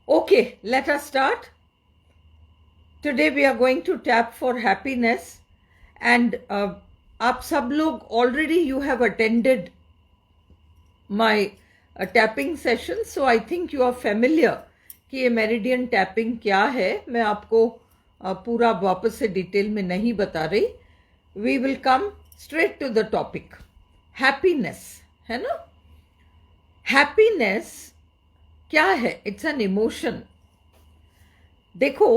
Okay, let us start. Today we are going to tap for happiness, and आप सब लोग already you have attended my tapping session, so I think you are familiar कि ये meridian tapping क्या है. मैं आपको पूरा वापस से डिटेल में नहीं बता रही. We will come straight to the topic. Happiness है ना. हैप्पीनेस क्या है? It's an emotion. देखो,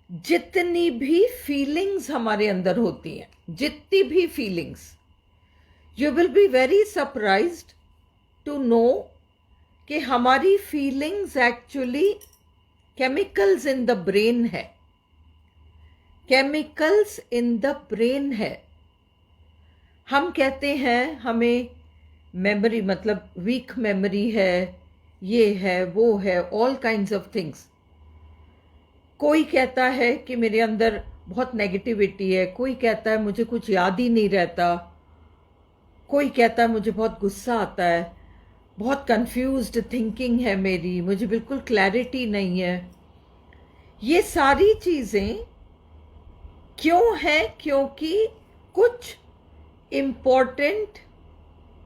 जितनी भी फीलिंग्स हमारे अंदर होती हैं, जितनी भी feelings, you will be very surprised to know कि हमारी feelings actually chemicals in the brain है. केमिकल्स इन द ब्रेन है. हम कहते हैं हमें मेमोरी, मतलब वीक मेमोरी है, ये है वो है, ऑल काइंड्स ऑफ थिंग्स. कोई कहता है कि मेरे अंदर बहुत नेगेटिविटी है, कोई कहता है मुझे कुछ याद ही नहीं रहता, कोई कहता है मुझे बहुत गुस्सा आता है, बहुत कंफ्यूज्ड थिंकिंग है मेरी, मुझे बिल्कुल क्लैरिटी नहीं है. ये सारी चीज़ें क्यों हैं? क्योंकि कुछ इम्पोर्टेंट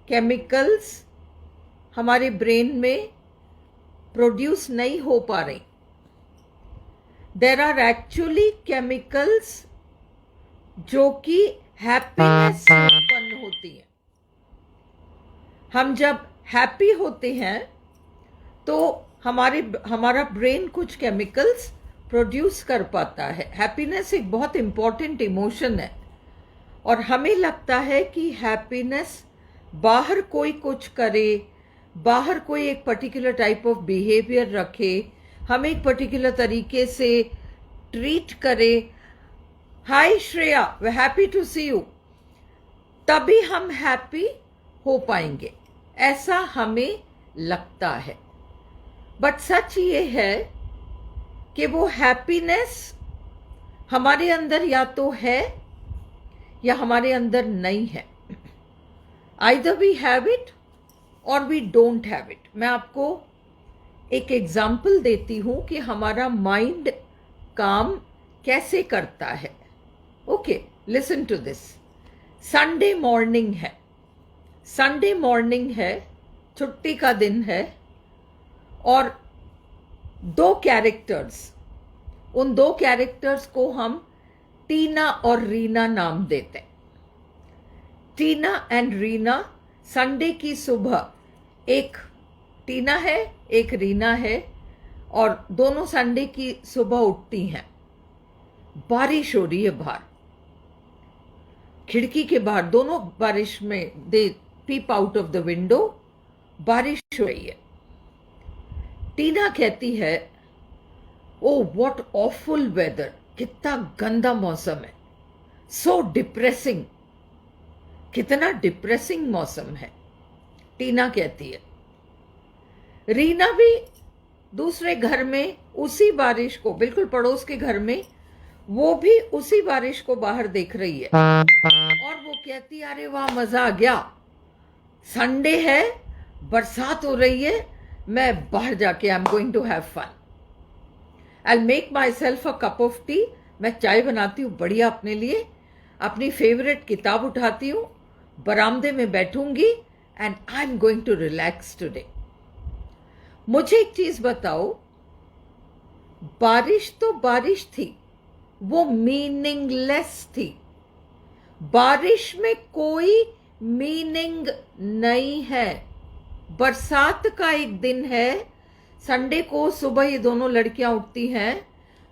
केमिकल्स हमारे ब्रेन में प्रोड्यूस नहीं हो पा रहे. देयर आर एक्चुअली केमिकल्स जो कि हैप्पीनेस से उत्पन्न होती है. हम जब हैप्पी होते हैं तो हमारा ब्रेन कुछ केमिकल्स प्रोड्यूस कर पाता है. हैप्पीनेस एक बहुत इम्पॉर्टेंट इमोशन है और हमें लगता है कि हैप्पीनेस बाहर कोई कुछ करे, बाहर कोई एक पर्टिकुलर टाइप ऑफ बिहेवियर रखे, हम एक पर्टिकुलर तरीके से ट्रीट करे. Hi Shreya, we happy to see you. तभी हम हैप्पी हो पाएंगे, ऐसा हमें लगता है. बट सच ये है कि वो हैप्पीनेस हमारे अंदर या तो है या हमारे अंदर नहीं है. आइदर वी हैव इट और वी डोंट हैव इट. मैं आपको एक एग्जाम्पल देती हूँ कि हमारा माइंड काम कैसे करता है. Okay, listen to this. Sunday morning है, संडे मॉर्निंग है, छुट्टी का दिन है, और दो कैरेक्टर्स, उन दो कैरेक्टर्स को हम टीना और रीना नाम देते हैं. टीना एंड रीना. संडे की सुबह एक टीना है, एक रीना है, और दोनों संडे की सुबह उठती हैं. बारिश हो रही है बाहर, खिड़की के बाहर, दोनों बारिश में, दे पीप आउट ऑफ द विंडो. बारिश हो रही है. टीना कहती है, ओ व्हाट ऑफुल वेदर, कितना गंदा मौसम है, सो डिप्रेसिंग, कितना डिप्रेसिंग मौसम है, टीना कहती है. रीना भी दूसरे घर में उसी बारिश को, बिल्कुल पड़ोस के घर में, वो भी उसी बारिश को बाहर देख रही है और वो कहती है, अरे वाह, मजा आ गया, संडे है, बरसात हो रही है, मैं बाहर जाके I am going to have fun, I make myself a cup of tea. मैं चाय बनाती हूँ बढ़िया अपने लिए, अपनी फेवरेट किताब उठाती हूँ, बरामदे में बैठूंगी and I am going to relax today. मुझे एक चीज बताओ, बारिश तो बारिश थी, वो मीनिंगलेस थी. बारिश में कोई मीनिंग नहीं है. बरसात का एक दिन है, संडे को सुबह ये दोनों लड़कियां उठती हैं,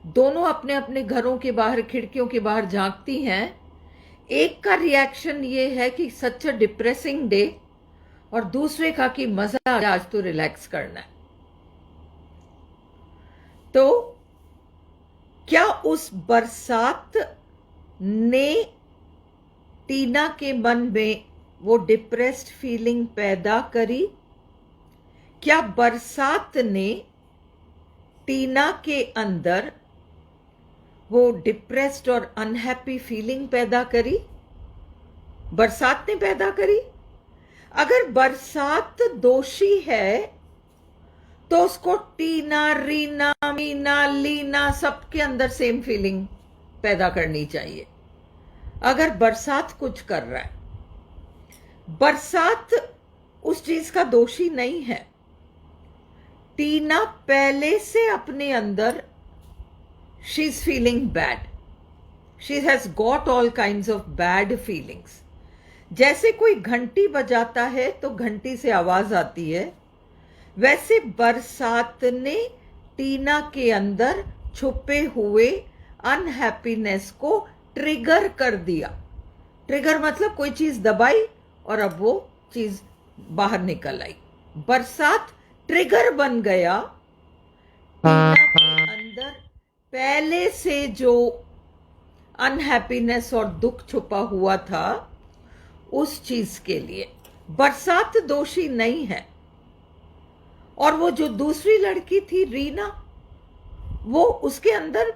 दोनों अपने अपने घरों के बाहर, खिड़कियों के बाहर झांकती हैं. एक का रिएक्शन ये है कि सच अ डिप्रेसिंग डे, और दूसरे का कि मजा आ गया, आज तो रिलैक्स करना है. तो क्या उस बरसात ने टीना के मन में वो डिप्रेस्ड फीलिंग पैदा करी? क्या बरसात ने टीना के अंदर वो डिप्रेस्ड और अनहैप्पी फीलिंग पैदा करी? बरसात ने पैदा करी? अगर बरसात दोषी है तो उसको टीना, रीना, मीना, लीना सबके अंदर सेम फीलिंग पैदा करनी चाहिए। अगर बरसात कुछ कर रहा है, बरसात उस चीज का दोषी नहीं है। टीना पहले से अपने अंदर she is feeling bad, she has got all kinds of bad feelings. जैसे कोई घंटी बजाता है तो घंटी से आवाज आती है, वैसे बरसात ने टीना के अंदर छुपे हुए अनहैप्पीनेस को ट्रिगर कर दिया। ट्रिगर मतलब कोई चीज दबाई और अब वो चीज बाहर निकल आई। बरसात ट्रिगर बन गया टीना के अंदर पहले से जो अनहैप्पीनेस और दुख छुपा हुआ था उस चीज के लिए। बरसात दोषी नहीं है। और वो जो दूसरी लड़की थी रीना, वो उसके अंदर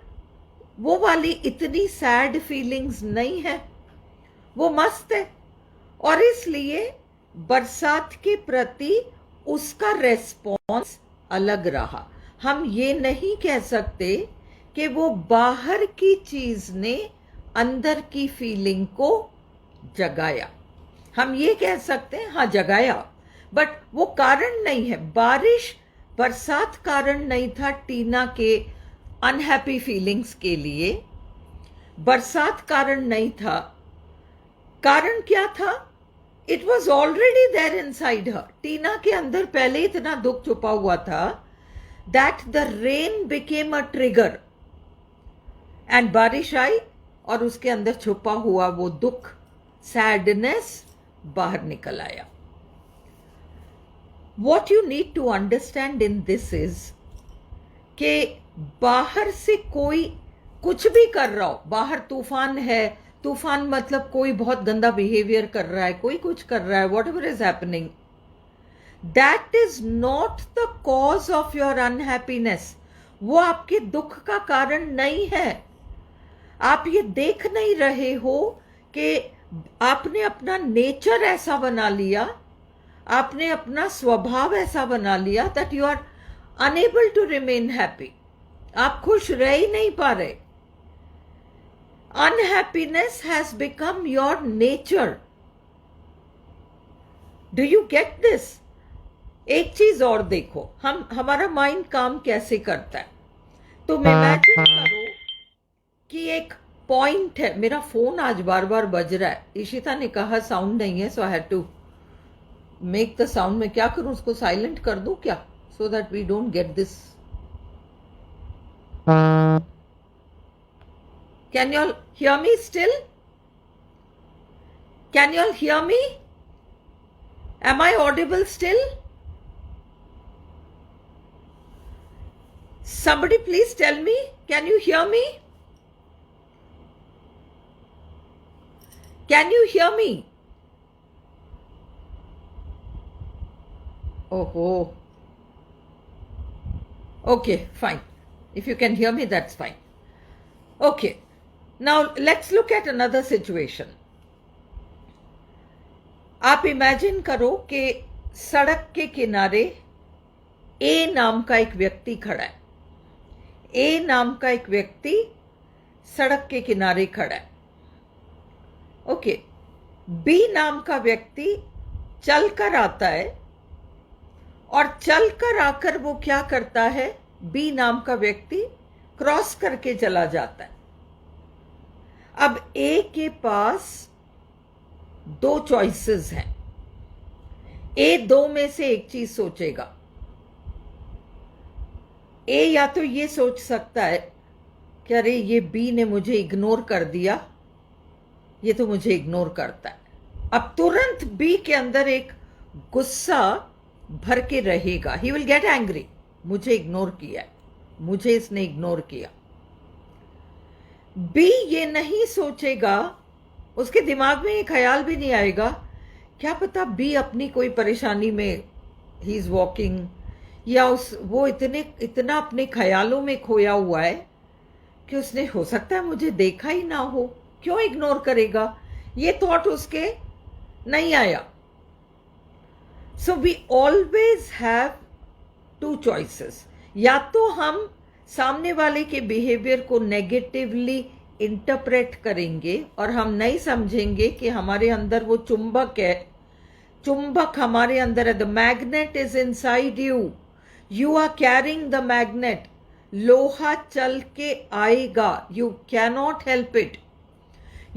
वो वाली इतनी सैड फीलिंग्स नहीं है, वो मस्त है। और इसलिए बरसात के प्रति उसका रेस्पॉन्स अलग रहा। हम ये नहीं कह सकते कि वो बाहर की चीज ने अंदर की फीलिंग को जगाया। हम ये कह सकते हैं हाँ जगाया, बट वो कारण नहीं है। बारिश, बरसात कारण नहीं था टीना के अनहैप्पी फीलिंग्स के लिए। बरसात कारण नहीं था। कारण क्या था? It was already there inside her. Tina के अंदर पहले इतना दुख छुपा हुआ था that the rain became a trigger. And बारिश आई और उसके अंदर छुपा हुआ वो दुख, सैडनेस बाहर निकल आया। What you need to understand in this is कि बाहर से कोई कुछ भी कर रहा हो, बाहर तूफान है, तूफान मतलब कोई बहुत गंदा बिहेवियर कर रहा है, कोई कुछ कर रहा है, what ever is happening, that is not the cause of your unhappiness. वो आपके दुख का कारण नहीं है। आप ये देख नहीं रहे हो कि आपने अपना नेचर ऐसा बना लिया, आपने अपना स्वभाव ऐसा बना लिया that you are unable to remain happy. आप खुश रह ही नहीं पा रहे। Unhappiness has become your nature. Do you get this? एक चीज और देखो, हमारा माइंड काम कैसे करता है। तुम इमेजिन करो कि एक पॉइंट है। मेरा फोन आज बार बार बज रहा है। इशिता ने कहा साउंड नहीं है, so I had to make the sound. मैं क्या करूं, उसको साइलेंट कर दूं क्या, so that we don't get this. Can you all hear me still? Can you all hear me? Am I audible still? Somebody please tell me, can you hear me? Can you hear me? Oh. Okay, fine. If you can hear me, that's fine. Okay. Now let's look at another situation. आप imagine करो कि सड़क के किनारे ए नाम का एक व्यक्ति खड़ा है। ए नाम का एक व्यक्ति सड़क के किनारे खड़ा है। ओके। बी नाम का व्यक्ति चलकर आता है और चलकर आकर वो क्या करता है, बी नाम का व्यक्ति क्रॉस करके चला जाता है। अब ए के पास दो चॉइसेस हैं। ए दो में से एक चीज सोचेगा। ए या तो ये सोच सकता है कि अरे ये बी ने मुझे इग्नोर कर दिया, ये तो मुझे इग्नोर करता है। अब तुरंत बी के अंदर एक गुस्सा भर के रहेगा। ही विल गेट एंग्री, मुझे इग्नोर किया है, मुझे इसने इग्नोर किया। बी ये नहीं सोचेगा, उसके दिमाग में ये ख्याल भी नहीं आएगा, क्या पता बी अपनी कोई परेशानी में ही इज वॉकिंग, या वो इतना अपने ख्यालों में खोया हुआ है कि उसने हो सकता है मुझे देखा ही ना हो, क्यों इग्नोर करेगा, ये थॉट उसके नहीं आया। So we always have two choices, या तो हम सामने वाले के बिहेवियर को नेगेटिवली इंटरप्रेट करेंगे और हम नहीं समझेंगे कि हमारे अंदर वो चुंबक है, चुंबक हमारे अंदर है, the magnet is inside you, you are carrying the magnet, लोहा चल के आएगा, you cannot help it,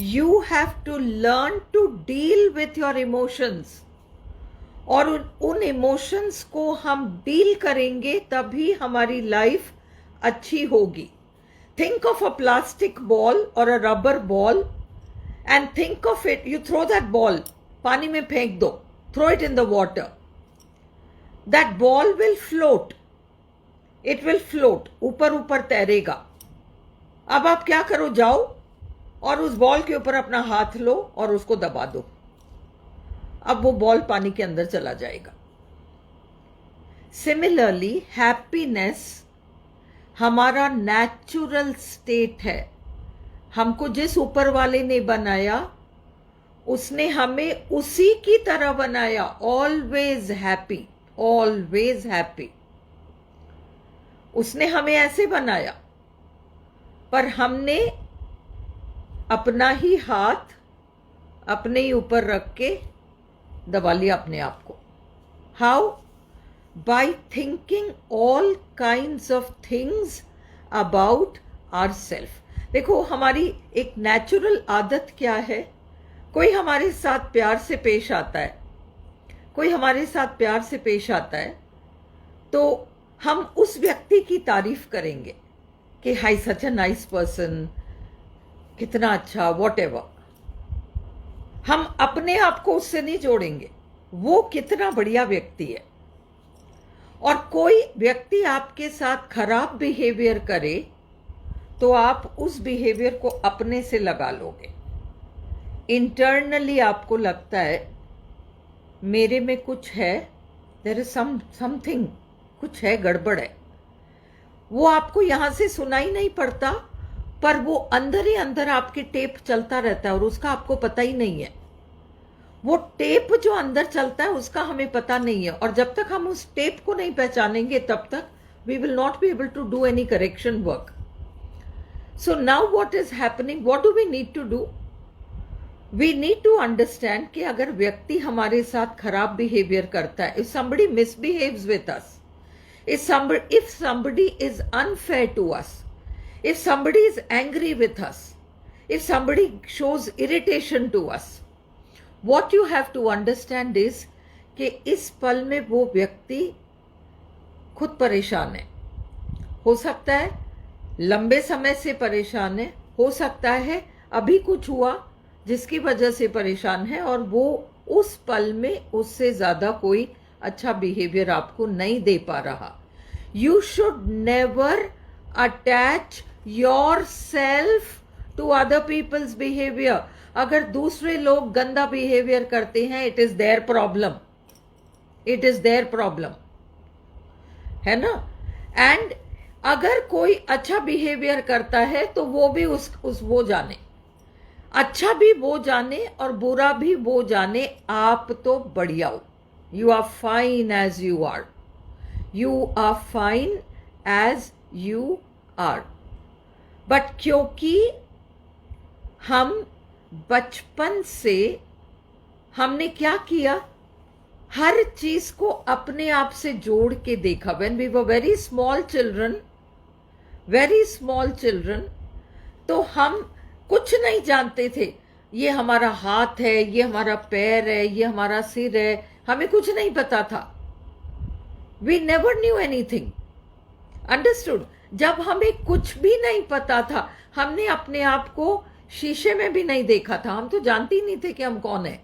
you have to learn to deal with your emotions, और उन इमोशंस को हम डील करेंगे तभी हमारी लाइफ अच्छी होगी. Think of a plastic ball और a rubber ball and think of it, you throw that ball, पानी में फेंक दो, throw it in the water, that ball will float, it will float, ऊपर ऊपर तैरेगा. अब आप क्या करो, जाओ और उस बॉल के ऊपर अपना हाथ लो और उसको दबा दो, अब वो बॉल पानी के अंदर चला जाएगा. सिमिलरली हैप्पीनेस हमारा नेचुरल स्टेट है. हमको जिस ऊपर वाले ने बनाया उसने हमें उसी की तरह बनाया, ऑलवेज हैप्पी, ऑलवेज हैप्पी. उसने हमें ऐसे बनाया, पर हमने अपना ही हाथ अपने ही ऊपर रख के दबा लिया अपने आप को. How? By thinking all kinds of things about ourselves. देखो हमारी एक नेचुरल आदत क्या है, कोई हमारे साथ प्यार से पेश आता है, कोई हमारे साथ प्यार से पेश आता है तो हम उस व्यक्ति की तारीफ करेंगे कि हाय सच अ नाइस पर्सन, कितना अच्छा, वॉट एवर. हम अपने आप को उससे नहीं जोड़ेंगे, वो कितना बढ़िया व्यक्ति है. और कोई व्यक्ति आपके साथ खराब बिहेवियर करे तो आप उस बिहेवियर को अपने से लगा लोगे. इंटरनली आपको लगता है मेरे में कुछ है, देयर इज समथिंग, कुछ है, गड़बड़ है. वो आपको यहां से सुनाई नहीं पड़ता, पर वो अंदर ही अंदर आपके टेप चलता रहता है और उसका आपको पता ही नहीं है. वो टेप जो अंदर चलता है उसका हमें पता नहीं है, और जब तक हम उस टेप को नहीं पहचानेंगे तब तक we will not be able to do any correction work. So now what is happening, what do we need to do? We need to understand कि अगर व्यक्ति हमारे साथ खराब बिहेवियर करता है, if somebody misbehaves with us, if somebody is unfair to us, if somebody is angry with us, if somebody shows irritation to us, what you have to understand is कि इस पल में वो व्यक्ति खुद परेशान है. हो सकता है लंबे समय से परेशान है, हो सकता है अभी कुछ हुआ जिसकी वजह से परेशान है, और वो उस पल में उससे ज्यादा कोई अच्छा बिहेवियर आपको नहीं दे पा रहा. You should never attach yourself to other people's behaviour. अगर दूसरे लोग गंदा बिहेवियर करते हैं, it is their problem, it is their problem, है ना. एंड अगर कोई अच्छा बिहेवियर करता है तो वो भी वो जाने, अच्छा भी वो जाने और बुरा भी वो जाने, आप तो बढ़िया हो. You are fine as you are. You are fine as you are. But क्योंकि हम बचपन से हमने क्या किया, हर चीज को अपने आप से जोड़ के देखा. When we were very small children, तो हम कुछ नहीं जानते थे. ये हमारा हाथ है, ये हमारा पैर है, ये हमारा सिर है, हमें कुछ नहीं पता था. We never knew anything. Understood? जब हमें कुछ भी नहीं पता था, हमने अपने आप को शीशे में भी नहीं देखा था, हम तो जानते ही नहीं थे कि हम कौन है.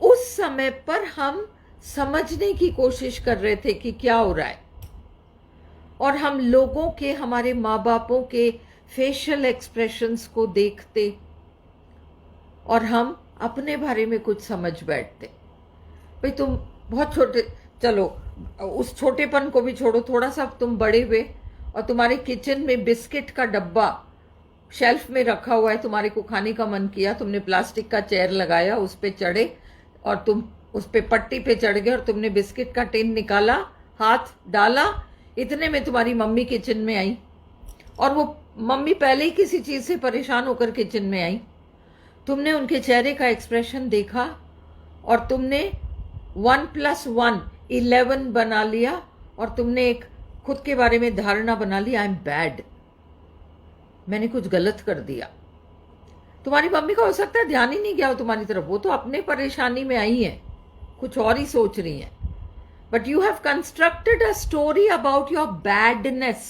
उस समय पर हम समझने की कोशिश कर रहे थे कि क्या हो रहा है, और हम लोगों के, हमारे माँ बापों के फेशियल एक्सप्रेशंस को देखते और हम अपने बारे में कुछ समझ बैठते. भाई तुम बहुत छोटे, चलो उस छोटेपन को भी छोड़ो, थोड़ा सा तुम बड़े हुए और तुम्हारे किचन में बिस्किट का डब्बा शेल्फ में रखा हुआ है, तुम्हारे को खाने का मन किया, तुमने प्लास्टिक का चेयर लगाया, उस पे चढ़े और तुम उस पे पट्टी पे चढ़ गए और तुमने बिस्किट का टिन निकाला, हाथ डाला, इतने में तुम्हारी मम्मी किचन में आई, और वो मम्मी पहले ही किसी चीज से परेशान होकर किचन में आई। तुमने उनके चेहरे का एक्सप्रेशन देखा और तुमने 1 + 1 11 बना लिया, और तुमने एक खुद के बारे में धारणा बना ली, आई एम बैड, मैंने कुछ गलत कर दिया। तुम्हारी मम्मी का हो सकता है ध्यान ही नहीं गया हो तुम्हारी तरफ, वो तो अपने परेशानी में आई है, कुछ और ही सोच रही हैं, but you have constructed a story about your badness,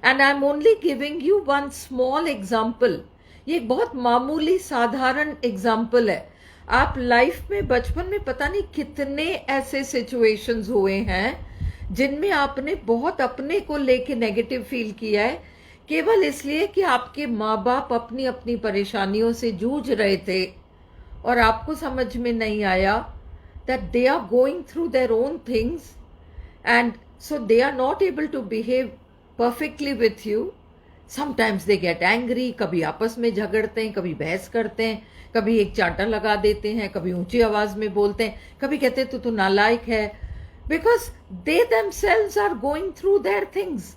and I am only giving you one small example. ये एक बहुत मामूली साधारण एग्जाम्पल है। आप लाइफ में बचपन में पता नहीं कितने ऐसे सिचुएशंस हुए हैं जिनमें आपने बहुत अपने को लेके नेगेटिव फील किया है, केवल इसलिए कि आपके माँ बाप अपनी अपनी परेशानियों से जूझ रहे थे और आपको समझ में नहीं आया that they are going through their own things, and so they are not able to behave perfectly with you. Sometimes they get angry, कभी आपस में झगड़ते हैं, कभी बहस करते हैं, कभी एक चांटा लगा देते हैं, कभी ऊंची आवाज में बोलते हैं, कभी कहते हैं तू नालायक है, because they themselves are going through their things.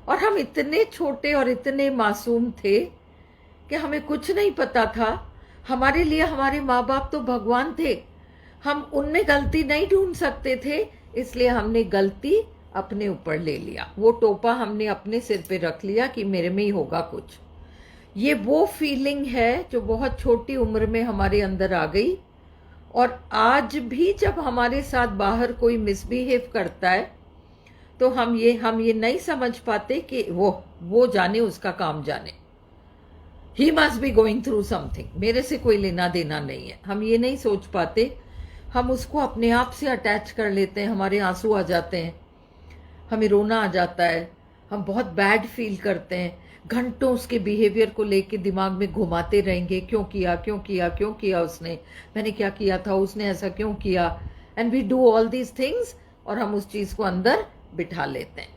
और हम इतने छोटे और इतने मासूम थे कि हमें कुछ नहीं पता था। हमारे लिए हमारे माँ बाप तो भगवान थे, हम उनमें गलती नहीं ढूंढ सकते थे, इसलिए हमने गलती अपने ऊपर ले लिया, वो टोपा हमने अपने सिर पे रख लिया कि मेरे में ही होगा कुछ। ये वो फीलिंग है जो बहुत छोटी उम्र में हमारे अंदर आ गई, और आज भी जब हमारे साथ बाहर कोई मिसबिहेव करता है तो हम ये नहीं समझ पाते कि वो जाने, उसका काम जाने, he must be going through something, मेरे से कोई लेना देना नहीं है, हम ये नहीं सोच पाते। हम उसको अपने आप से अटैच कर लेते हैं, हमारे आंसू आ जाते हैं, हमें रोना आ जाता है, हम बहुत बैड फील करते हैं, घंटों उसके बिहेवियर को लेके दिमाग में घुमाते रहेंगे, क्यों किया क्यों किया क्यों किया उसने, मैंने क्या किया था, उसने ऐसा क्यों किया, and we do all these things, और हम उस चीज को अंदर बिठा लेते हैं।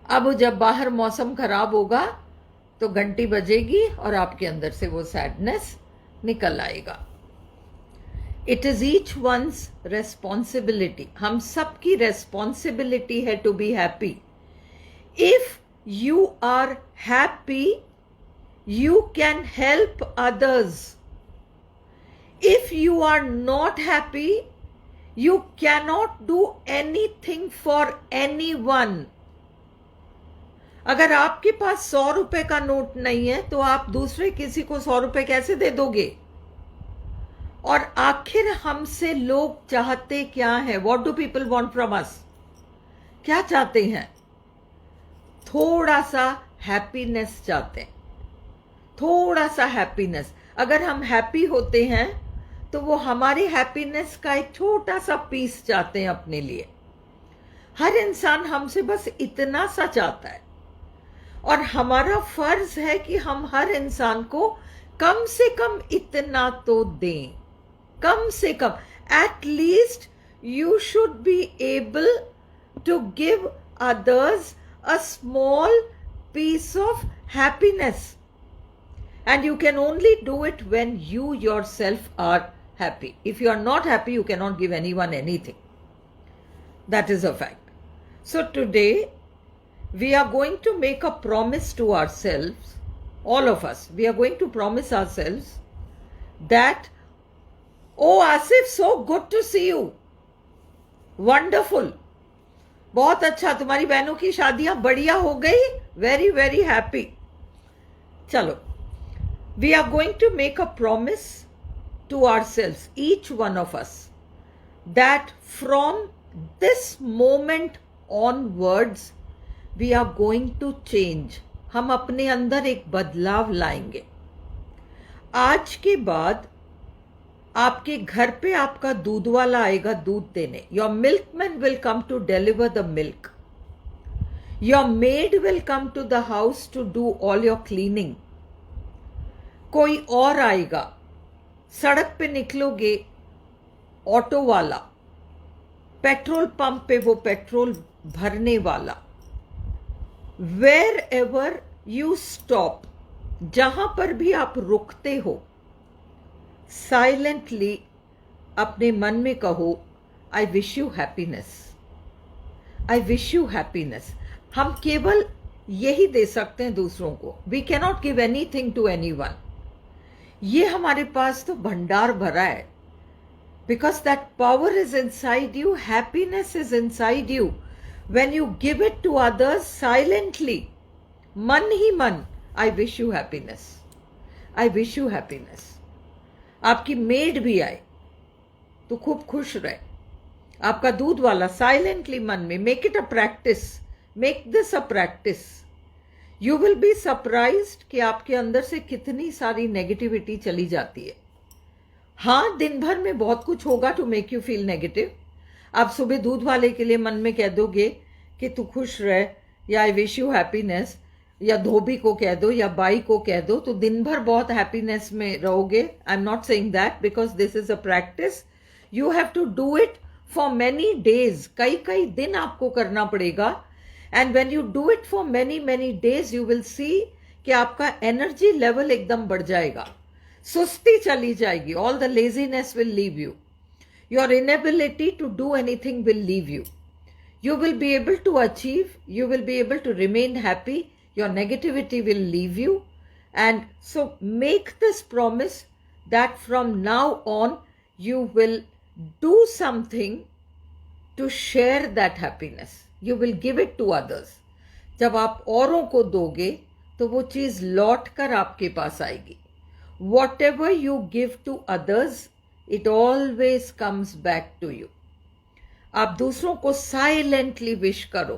अब जब बाहर मौसम खराब होगा तो घंटी बजेगी और आपके अंदर से वो सैडनेस निकल आएगा। It is each one's responsibility, हम सबकी रेस्पॉन्सिबिलिटी है to be happy. If you are happy, you can help others. If you are not happy, you cannot do anything for anyone. अगर आपके पास 100 रुपए का नोट नहीं है तो आप दूसरे किसी को 100 रुपए कैसे दे दोगे? और आखिर हमसे लोग चाहते क्या है? What do people want from us? क्या चाहते हैं? थोड़ा सा हैप्पीनेस चाहते हैं, थोड़ा सा हैप्पीनेस। अगर हम हैप्पी होते हैं तो वो हमारी हैप्पीनेस का एक छोटा सा पीस चाहते हैं अपने लिए। हर इंसान हमसे बस इतना सा चाहता है, और हमारा फर्ज है कि हम हर इंसान को कम से कम इतना तो दें, कम से कम। At least you should be able to give others a small piece of happiness, and you can only do it when you yourself are happy. If you are not happy, you cannot give anyone anything. That is a fact. So today we are going to make a promise to ourselves, all of us. We are going to promise ourselves that, oh Asif, so good to see you, wonderful, बहुत अच्छा, तुम्हारी बहनों की शादियां बढ़िया हो गई, very very happy. चलो, we are going to make a promise to ourselves, each one of us, that from this moment onwards we are going to change. हम अपने अंदर एक बदलाव लाएंगे। आज के बाद आपके घर पे आपका दूध वाला आएगा दूध देने। Your milkman will come to deliver the milk. Your maid will come to the house to do all your cleaning. कोई और आएगा। सड़क पे निकलोगे, ऑटो वाला, पेट्रोल पंप पे वो पेट्रोल भरने वाला, वेर एवर यू स्टॉप, जहां पर भी आप रुकते हो, साइलेंटली अपने मन में कहो, I wish you happiness, I wish you happiness. हम केवल यही दे सकते हैं दूसरों को। We cannot give anything to anyone. ये हमारे पास तो भंडार भरा है, because that power is inside you, happiness is inside you. When you give it to others silently, मन ही मन, I wish you happiness, I wish you happiness. आपकी मेड भी आए तो खूब खुश रहे, आपका दूध वाला साइलेंटली मन में, make it a practice, make this a practice. You will be surprised कि आपके अंदर से कितनी सारी नेगेटिविटी चली जाती है। हाँ, दिन भर में बहुत कुछ होगा to make you feel negative. आप सुबह दूध वाले के लिए मन में कह दोगे कि तू खुश रह, या आई विश यू हैप्पीनेस, या धोबी को कह दो या बाई को कह दो, तो दिन भर बहुत हैप्पीनेस में रहोगे। I am not saying that, because this is a practice. You have to do it for many days, कई कई दिन आपको करना पड़ेगा। And when you do it for many many days, you will see कि आपका एनर्जी लेवल एकदम बढ़ जाएगा, सुस्ती चली जाएगी, all the laziness will leave you, your inability to do anything will leave you, you will be able to achieve, you will be able to remain happy, your negativity will leave you. And so make this promise that from now on you will do something to share that happiness, you will give it to others. जब आप औरों को दोगे तो वो चीज लौट कर आपके पास आएगी। Whatever you give to others, it always comes back to you. आप दूसरों को साइलेंटली विश करो,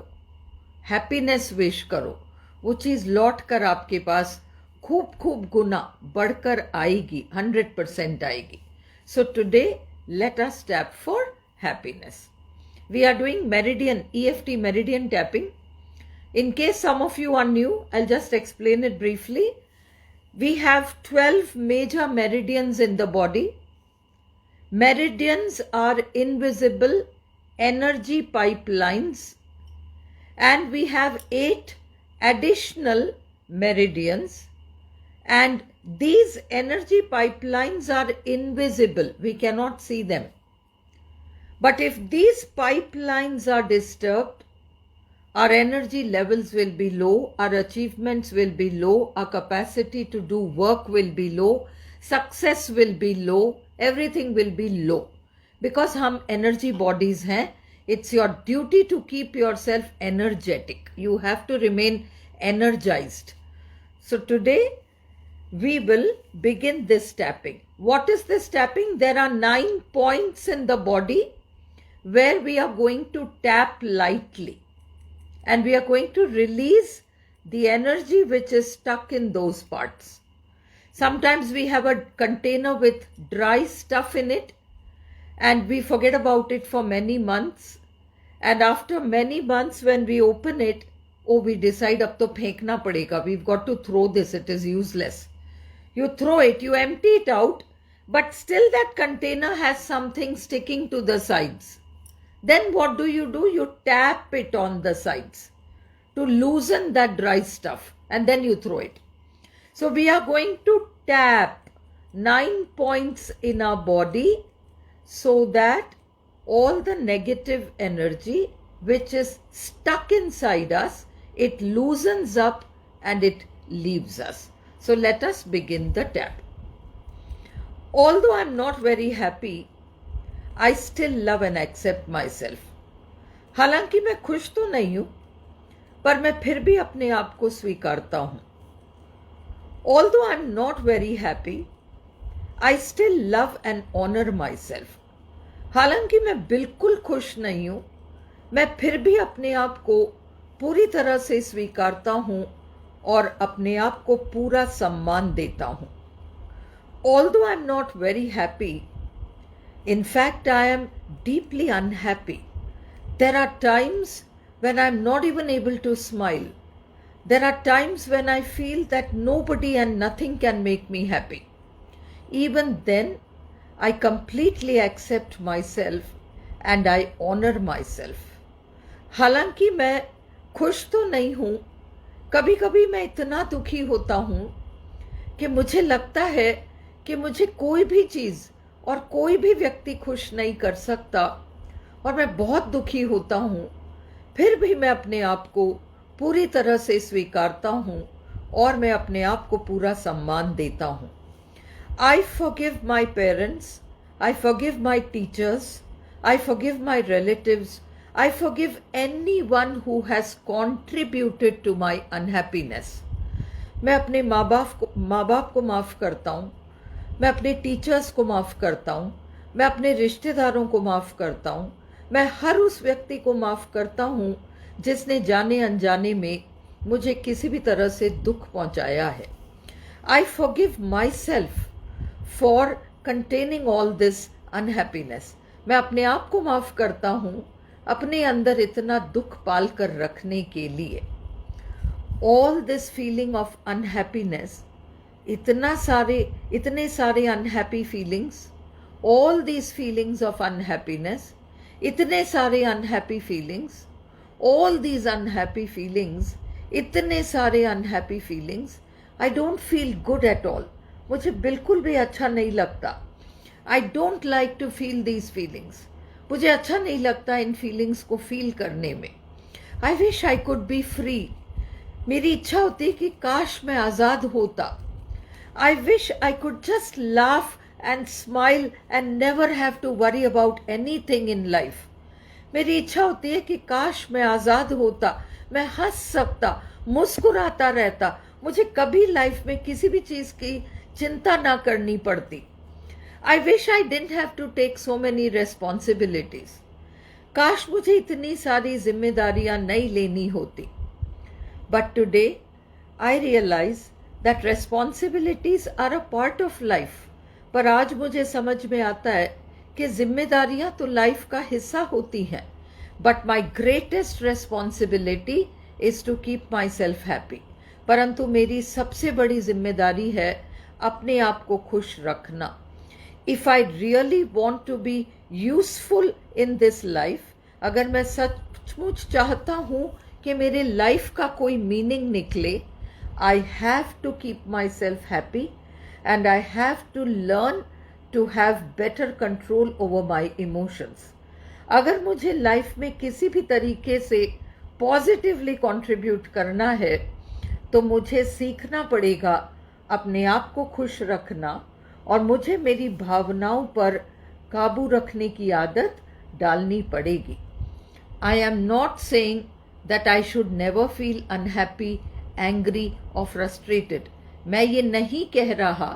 हैप्पीनेस विश करो, वो चीज लौट कर आपके पास खूब खूब गुना बढ़कर आएगी, 100% आएगी। So today let us tap for happiness. We are doing meridian, EFT meridian tapping. In case some of you are new, I'll just explain it briefly. We have 12 major meridians in the body. Meridians are invisible energy pipelines, and we have 8 additional meridians, and these energy pipelines are invisible, we cannot see them. But if these pipelines are disturbed, our energy levels will be low, our achievements will be low, our capacity to do work will be low, success will be low, everything will be low. Because हम energy bodies हैं, it's your duty to keep yourself energetic. You have to remain energized. So today we will begin this tapping. What is this tapping? There are 9 points in the body where we are going to tap lightly, and we are going to release the energy which is stuck in those parts. Sometimes we have a container with dry stuff in it, and we forget about it for many months, and after many months when we open it, oh, we decide ab to fenkna padega, we've got to throw this, it is useless. You throw it, you empty it out, but still that container has something sticking to the sides. Then what do? You tap it on the sides to loosen that dry stuff, and then you throw it. So we are going to tap 9 points in our body, so that all the negative energy which is stuck inside us, it loosens up and it leaves us. So let us begin the tap. Although I'm not very happy, I still love and accept myself. हालांकि मैं खुश तो नहीं हूं, पर मैं फिर भी अपने आप को स्वीकारता हूं। Although I'm not very happy, I still love and honor myself. हालांकि मैं बिल्कुल खुश नहीं हूं, मैं फिर भी अपने आप को पूरी तरह से स्वीकारता हूं और अपने आप को पूरा सम्मान देता हूं। Although I'm not very happy, in fact I am deeply unhappy. There are times when I'm not even able to smile. There are times when I feel that nobody and nothing can make me happy. Even then, I completely accept myself and I honor myself. हालांकि मैं खुश तो नहीं हूं, कभी कभी मैं इतना दुखी होता हूं कि मुझे लगता है कि मुझे कोई भी चीज और कोई भी व्यक्ति खुश नहीं कर सकता, और मैं बहुत दुखी होता हूं फिर भी मैं अपने आप को पूरी तरह से स्वीकारता हूँ और मैं अपने आप को पूरा सम्मान देता हूँ। I forgive my parents, I forgive my teachers, I forgive my relatives, I forgive anyone who has contributed to my unhappiness. मैं अपने माँ बाप को माफ़ करता हूँ, मैं अपने टीचर्स को माफ़ करता हूँ, मैं अपने रिश्तेदारों को माफ़ करता हूँ, मैं हर उस व्यक्ति को माफ़ करता हूँ जिसने जाने अनजाने में मुझे किसी भी तरह से दुख पहुँचाया है। I forgive myself for containing all this unhappiness. मैं अपने आप को माफ़ करता हूँ अपने अंदर इतना दुख पाल कर रखने के लिए। All this feeling of unhappiness, इतने सारे unhappy feelings, all these feelings of unhappiness, इतने सारे unhappy feelings, all these unhappy feelings, इतने सारे unhappy feelings, I don't feel good at all. मुझे बिल्कुल भी अच्छा नहीं लगता. I don't like to feel these feelings. मुझे अच्छा नहीं लगता इन फीलिंग्स को फील करने में. I wish I could be free. मेरी इच्छा होती है कि काश मैं आज़ाद होता. I wish I could just laugh and smile and never have to worry about anything in life. मेरी इच्छा होती है कि काश मैं आज़ाद होता, मैं हंस सकता, मुस्कुराता रहता, मुझे कभी लाइफ में किसी भी चीज़ की चिंता ना करनी पड़ती. I wish I didn't have to take so many responsibilities. काश मुझे इतनी सारी जिम्मेदारियां नहीं लेनी होती. But today, I realize that responsibilities are a part of life. पर आज मुझे समझ में आता है कि जिम्मेदारियां तो लाइफ का हिस्सा होती हैं. But my greatest responsibility is to keep myself happy. परंतु मेरी सबसे बड़ी जिम्मेदारी है अपने आप को खुश रखना. If I really want to be useful in this life, अगर मैं सचमुच चाहता हूँ कि मेरे लाइफ का कोई मीनिंग निकले, I have to keep myself happy and I have to learn to have better control over my emotions. अगर मुझे लाइफ में किसी भी तरीके से पॉजिटिवली कंट्रीब्यूट करना है तो मुझे सीखना पड़ेगा अपने आप को खुश रखना और मुझे मेरी भावनाओं पर काबू रखने की आदत डालनी पड़ेगी. I am not saying that I should never feel unhappy, angry or frustrated. मैं ये नहीं कह रहा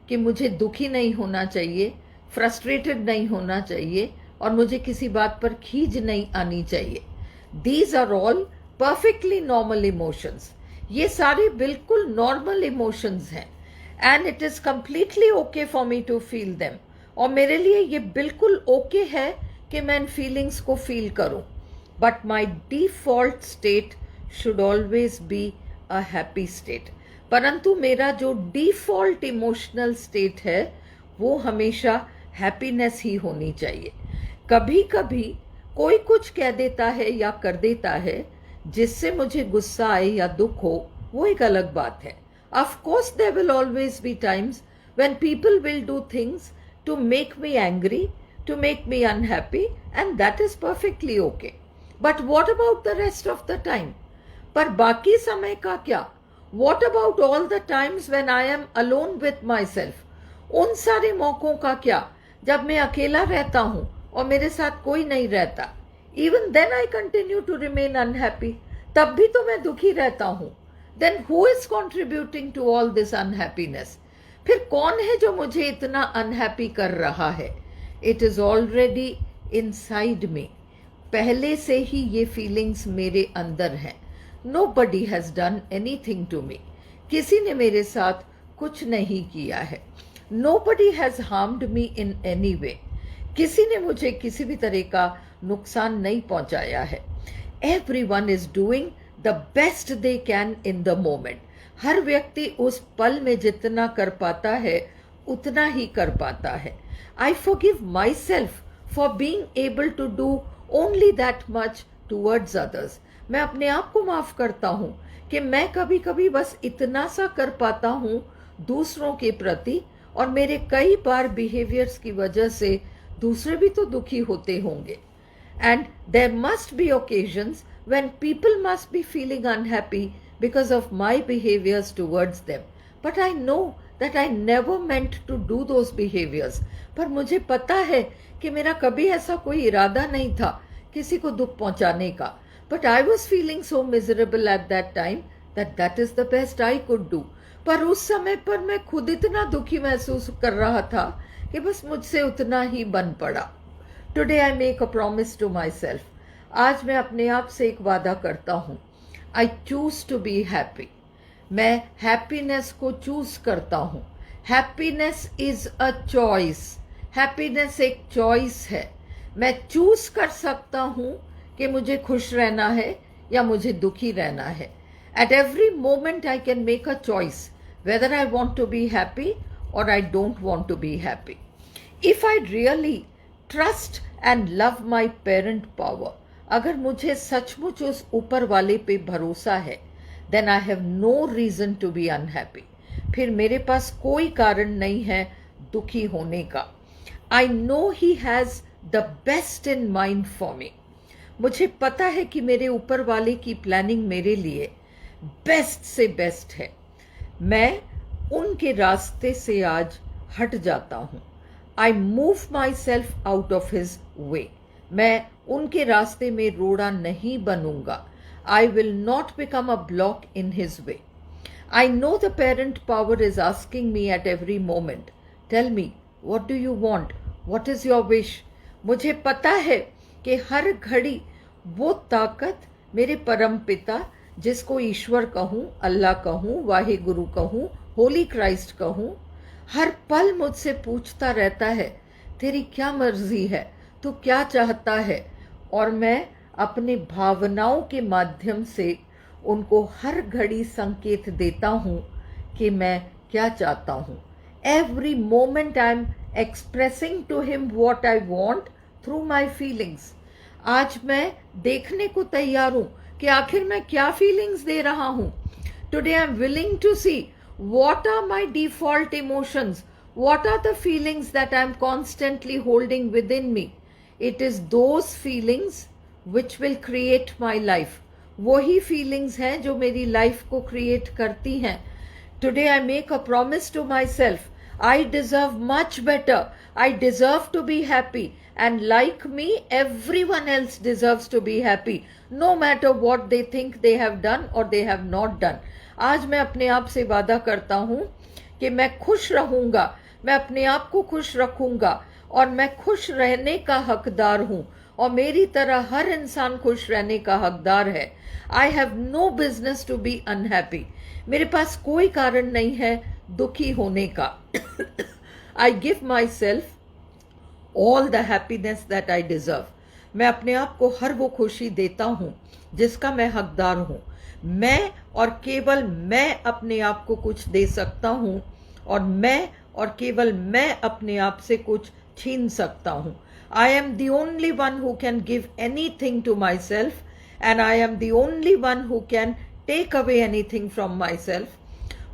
कि मुझे दुखी नहीं होना चाहिए, फ्रस्ट्रेटेड नहीं होना चाहिए और मुझे किसी बात पर खीज नहीं आनी चाहिए. These are all perfectly normal emotions. ये सारे बिल्कुल नॉर्मल इमोशंस हैं and it is completely okay for me to feel them. और मेरे लिए ये बिल्कुल ओके है कि मैं इन फीलिंग्स को फील करूं. But my default state should always be a happy state. परंतु मेरा जो डिफॉल्ट इमोशनल स्टेट है वो हमेशा हैप्पीनेस ही होनी चाहिए. कभी कभी कोई कुछ कह देता है या कर देता है जिससे मुझे गुस्सा आए या दुख हो, वो एक अलग बात है. Of course there will always be times when people will do things to make me angry, to make me unhappy, and that is perfectly okay. But what about the rest of the time? पर बाकी समय का क्या? What about all the times when I am alone with myself? उन सारे मौकों का क्या जब मैं अकेला रहता हूँ और मेरे साथ कोई नहीं रहता? Even then I continue to remain unhappy. तब भी तो मैं दुखी रहता हूँ. Then who is contributing to all this unhappiness? फिर कौन है जो मुझे इतना अनहैप्पी कर रहा है? It is already inside me. पहले से ही ये फीलिंग्स मेरे अंदर हैं. Nobody has done anything to me. किसी ने मेरे साथ कुछ नहीं किया है. Nobody has harmed me in any way. किसी ने मुझे किसी भी तरह का नुकसान नहीं पहुंचाया है. Everyone is doing the best they can in the moment. हर व्यक्ति उस पल में जितना कर पाता है उतना ही कर पाता है. I forgive myself for being able to do only that much towards others. मैं अपने आप को माफ करता हूँ कि मैं कभी कभी बस इतना सा कर पाता हूँ दूसरों के प्रति और मेरे कई बार बिहेवियर्स की वजह से दूसरे भी तो दुखी होते होंगे. And there must be occasions when people must be feeling unhappy because of my behaviors towards them. But I know that I never meant to do those behaviors. पर मुझे पता है कि मेरा कभी ऐसा कोई इरादा नहीं था किसी को दुख पहुंचाने का. But I was feeling so miserable at that time that is the best I could do. पर उस समय पर मैं खुद इतना दुखी महसूस कर रहा था कि बस मुझसे उतना ही बन पड़ा. Today I make a promise to myself. आज मैं अपने आप से एक वादा करता हूँ. I choose to be happy. मैं हैप्पीनेस को चूज करता हूँ. Happiness is a choice. Happiness एक चॉइस है. मैं चूज कर सकता हूँ कि मुझे खुश रहना है या मुझे दुखी रहना है. At every moment I can make a choice whether I want to be happy or I don't want to be happy. If I really trust and love my parent power, अगर मुझे सचमुच उस ऊपर वाले पे भरोसा है, then I have no reason to be unhappy. फिर मेरे पास कोई कारण नहीं है दुखी होने का. I know he has the best in mind for me. मुझे पता है कि मेरे ऊपर वाले की प्लानिंग मेरे लिए बेस्ट से बेस्ट है. मैं उनके रास्ते से आज हट जाता हूँ. I move myself out of his way. मैं उनके रास्ते में रोड़ा नहीं बनूंगा. I will not become a block in his way. I know the parent power is asking me at every moment, tell me, what do you want? What is your wish? मुझे पता है कि हर घड़ी वो ताकत मेरे परम पिता, जिसको ईश्वर कहूँ, अल्लाह कहूँ, वाहे गुरु कहूँ, होली क्राइस्ट कहूँ, हर पल मुझसे पूछता रहता है, तेरी क्या मर्जी है, तू क्या चाहता है. और मैं अपने भावनाओं के माध्यम से उनको हर घड़ी संकेत देता हूँ कि मैं क्या चाहता हूँ. Every moment I am expressing to him what I want through my feelings. आज मैं देखने को तैयार हूँ कि आखिर मैं क्या फीलिंग्स दे रहा हूँ. Today I am willing to see what are my default emotions, what are the feelings that I am constantly holding within me. It is those feelings which will create my life. वही feelings हैं जो मेरी life को create करती हैं. Today I make a promise to myself. I deserve much better. I deserve to be happy. And like me, everyone else deserves to be happy, no matter what they think they have done or they have not done. आज मैं अपने आप से वादा करता हूँ कि मैं खुश रहूँगा, मैं अपने आप को खुश रखूँगा और मैं खुश रहने का हकदार हूँ और मेरी तरह हर इंसान खुश रहने का हकदार है. I have no business to be unhappy. मेरे पास कोई कारण नहीं है दुखी होने का. I give myself all the happiness that I deserve. मैं अपने आप को हर वो खुशी देता हूँ जिसका मैं हकदार हूँ. मैं और केवल मैं अपने आप को कुछ दे सकता हूँ और मैं और केवल मैं अपने आप से कुछ छीन सकता हूँ. I am the only one who can give anything to myself and I am the only one who can take away anything from myself.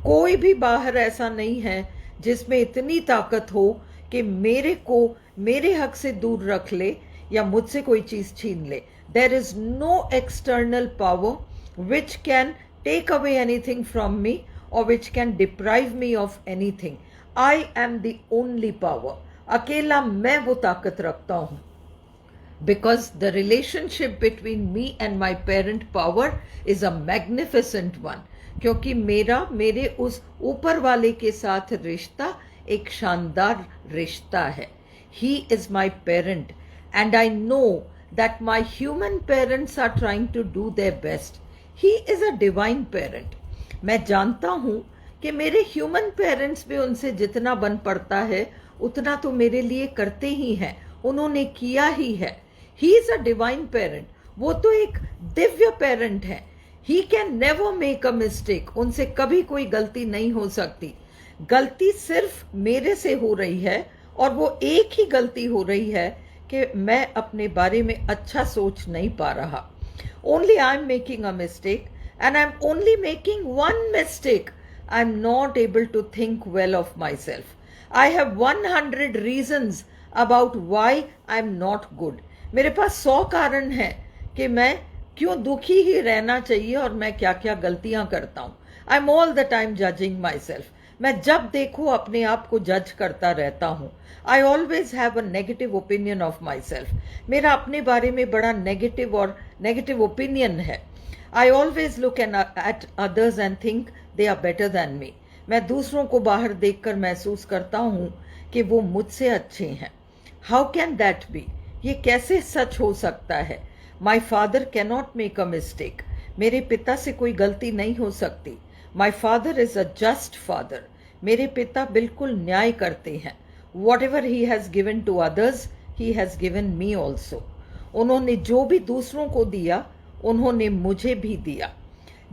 कोई भी बाहर ऐसा नहीं है जिसमें इतनी ताकत हो कि मेरे को मेरे हक से दूर रख ले या मुझसे कोई चीज छीन ले. There is no external power which can take away anything from me or which can deprive me of anything. I am the only power. अकेला मैं वो ताकत रखता हूँ. Because the relationship between me and my parent power is a magnificent one. क्योंकि मेरे उस ऊपर वाले के साथ रिश्ता एक शानदार रिश्ता है. He is my parent and I know that my human parents are trying to do their best. He is a divine parent. मैं जानता हूँ कि मेरे ह्यूमन पेरेंट्स भी उनसे जितना बन पड़ता है उतना तो मेरे लिए करते ही हैं, उन्होंने किया ही है. He is a divine parent. वो तो एक दिव्य पेरेंट है. He can never make a mistake. उनसे कभी कोई गलती नहीं हो सकती. गलती सिर्फ मेरे से हो रही है और वो एक ही गलती हो रही है कि मैं अपने बारे में अच्छा सोच नहीं पा रहा. Only I'm making a mistake and I'm only making one mistake. I'm not able to think well of myself. I have 100 reasons about why I'm not good. मेरे पास 100 कारण हैं कि मैं क्यों दुखी ही रहना चाहिए और मैं क्या क्या गलतियां करता हूं. I am all the time judging my self. मैं जब देखो अपने आप को जज करता रहता हूं. I always have a negative opinion of myself. मेरा अपने बारे में बड़ा नेगेटिव ओपिनियन है. I always look at others and think they are better than me. मैं दूसरों को बाहर देखकर महसूस करता हूं कि वो मुझसे अच्छे हैं. How can that be? ये कैसे सच हो सकता है? My father cannot make a mistake. मेरे पिता से कोई गलती नहीं हो सकती. My father is a just father. मेरे पिता बिल्कुल न्याय करते हैं. Whatever he has given to others he has given me also. उन्होंने जो भी दूसरों को दिया उन्होंने मुझे भी दिया.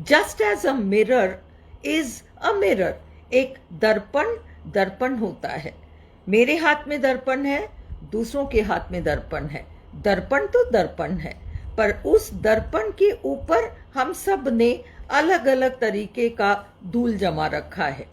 Just as a mirror is a mirror. एक दर्पण होता है. मेरे हाथ में दर्पण है, दूसरों के हाथ में दर्पण है. दर्पण तो दर्पण है, पर उस दर्पण के ऊपर हम सब ने अलग अलग तरीके का धूल जमा रखा है.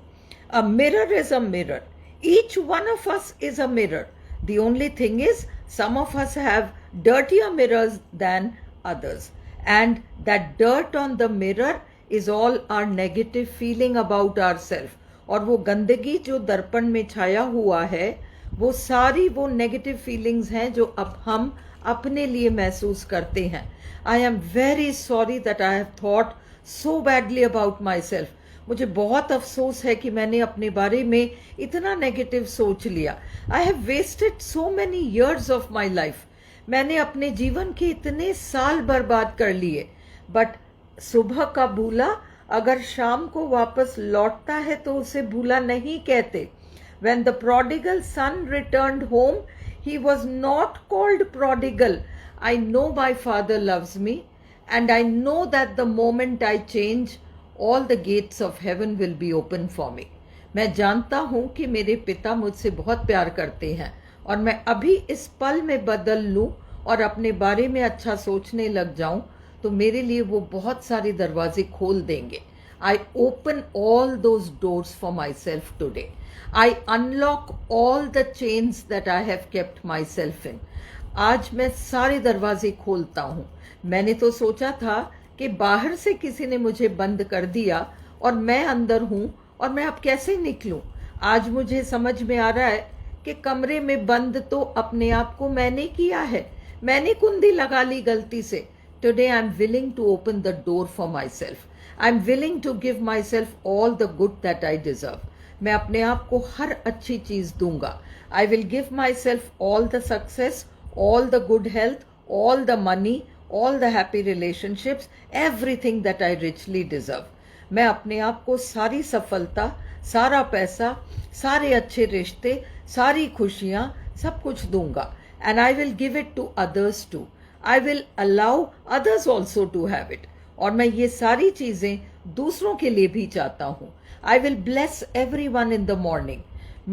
अ mirror is a mirror. Each one of us is a mirror. The only thing is some of us have dirtier mirrors than others, and that dirt on the mirror is all our negative feeling about ourselves. और वो गंदगी जो दर्पण में छाया हुआ है वो सारी वो नेगेटिव फीलिंग्स हैं जो अब हम अपने लिए महसूस करते हैं. I am very sorry that I have thought so badly about my self. मुझे बहुत अफसोस है कि मैंने अपने बारे में इतना नेगेटिव सोच लिया. I have wasted so many years of my life. मैंने अपने जीवन के इतने साल बर्बाद कर लिए. बट सुबह का भूला अगर शाम को वापस लौटता है तो उसे भूला नहीं कहते. When the prodigal son returned home, he was not called prodigal. I know my father loves me, and I know that the moment I change, all the gates of heaven will be open for me. मैं जानता हूं कि मेरे पिता मुझसे बहुत प्यार करते हैं और मैं अभी इस पल में बदल लूं और अपने बारे में अच्छा सोचने लग जाऊं तो मेरे लिए वो बहुत सारे दरवाजे खोल देंगे. I open all those doors for myself today. I unlock all the chains that I have kept myself in. आज मैं सारे दरवाजे खोलता हूँ. मैंने तो सोचा था कि बाहर से किसी ने मुझे बंद कर दिया और मैं अंदर हूँ और मैं अब कैसे निकलूं. आज मुझे समझ में आ रहा है कि कमरे में बंद तो अपने आप को मैंने किया है. मैंने कुंडी लगा ली गलती से. Today I am willing to open the door for myself. I am willing to give myself all the good that I deserve. मैं अपने आप को हर अच्छी चीज दूंगा. I will give myself all the success, all the good health, all the money, all the happy relationships, everything that I richly deserve. मैं अपने आप को सारी सफलता, सारा पैसा, सारे अच्छे रिश्ते, सारी खुशियां, सब कुछ दूंगा. And I will give it to others too. I will allow others also to have it. और मैं ये सारी चीजें दूसरों के लिए भी चाहता हूँ. I will bless everyone in the morning.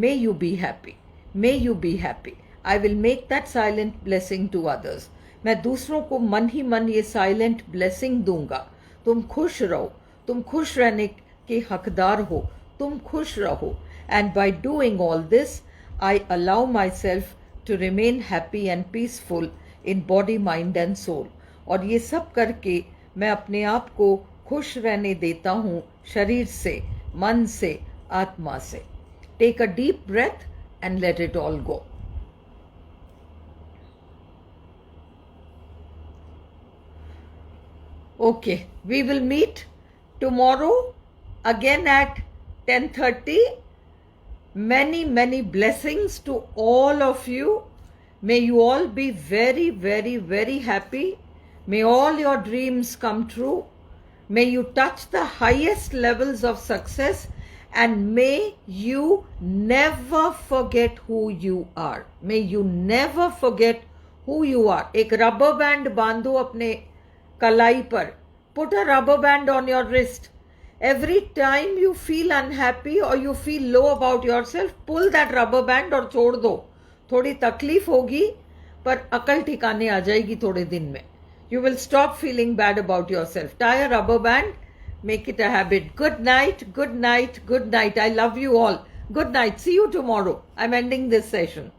May you be happy. May you be happy. I will make that silent blessing to others. मैं दूसरों को मन ही मन ये साइलेंट ब्लेसिंग दूंगा. तुम खुश रहो. तुम खुश रहने के हकदार हो. तुम खुश रहो. And by doing all this, I allow myself to remain happy and peaceful in body, mind and soul. और ये सब करके मैं अपने आप को खुश रहने देता हूँ शरीर से, मन से, आत्मा से. Take a deep breath and let it all go. Okay, we will meet tomorrow again at 10:30. Many blessings to all of you. May you all be very happy. May all your dreams come true. May you touch the highest levels of success, and may you never forget who you are. May you never forget who you are. एक rubber band बांधो अपने कलाई पर. Put a rubber band on your wrist. Every time you feel unhappy or you feel low about yourself, pull that rubber band और छोड़ दो. थोड़ी तकलीफ होगी पर अकल ठिकाने आ जाएगी थोड़े दिन में. You will stop feeling bad about yourself. Tie a rubber band, make it a habit. Good night, good night, good night. I love you all. Good night. See you tomorrow. I'm ending this session.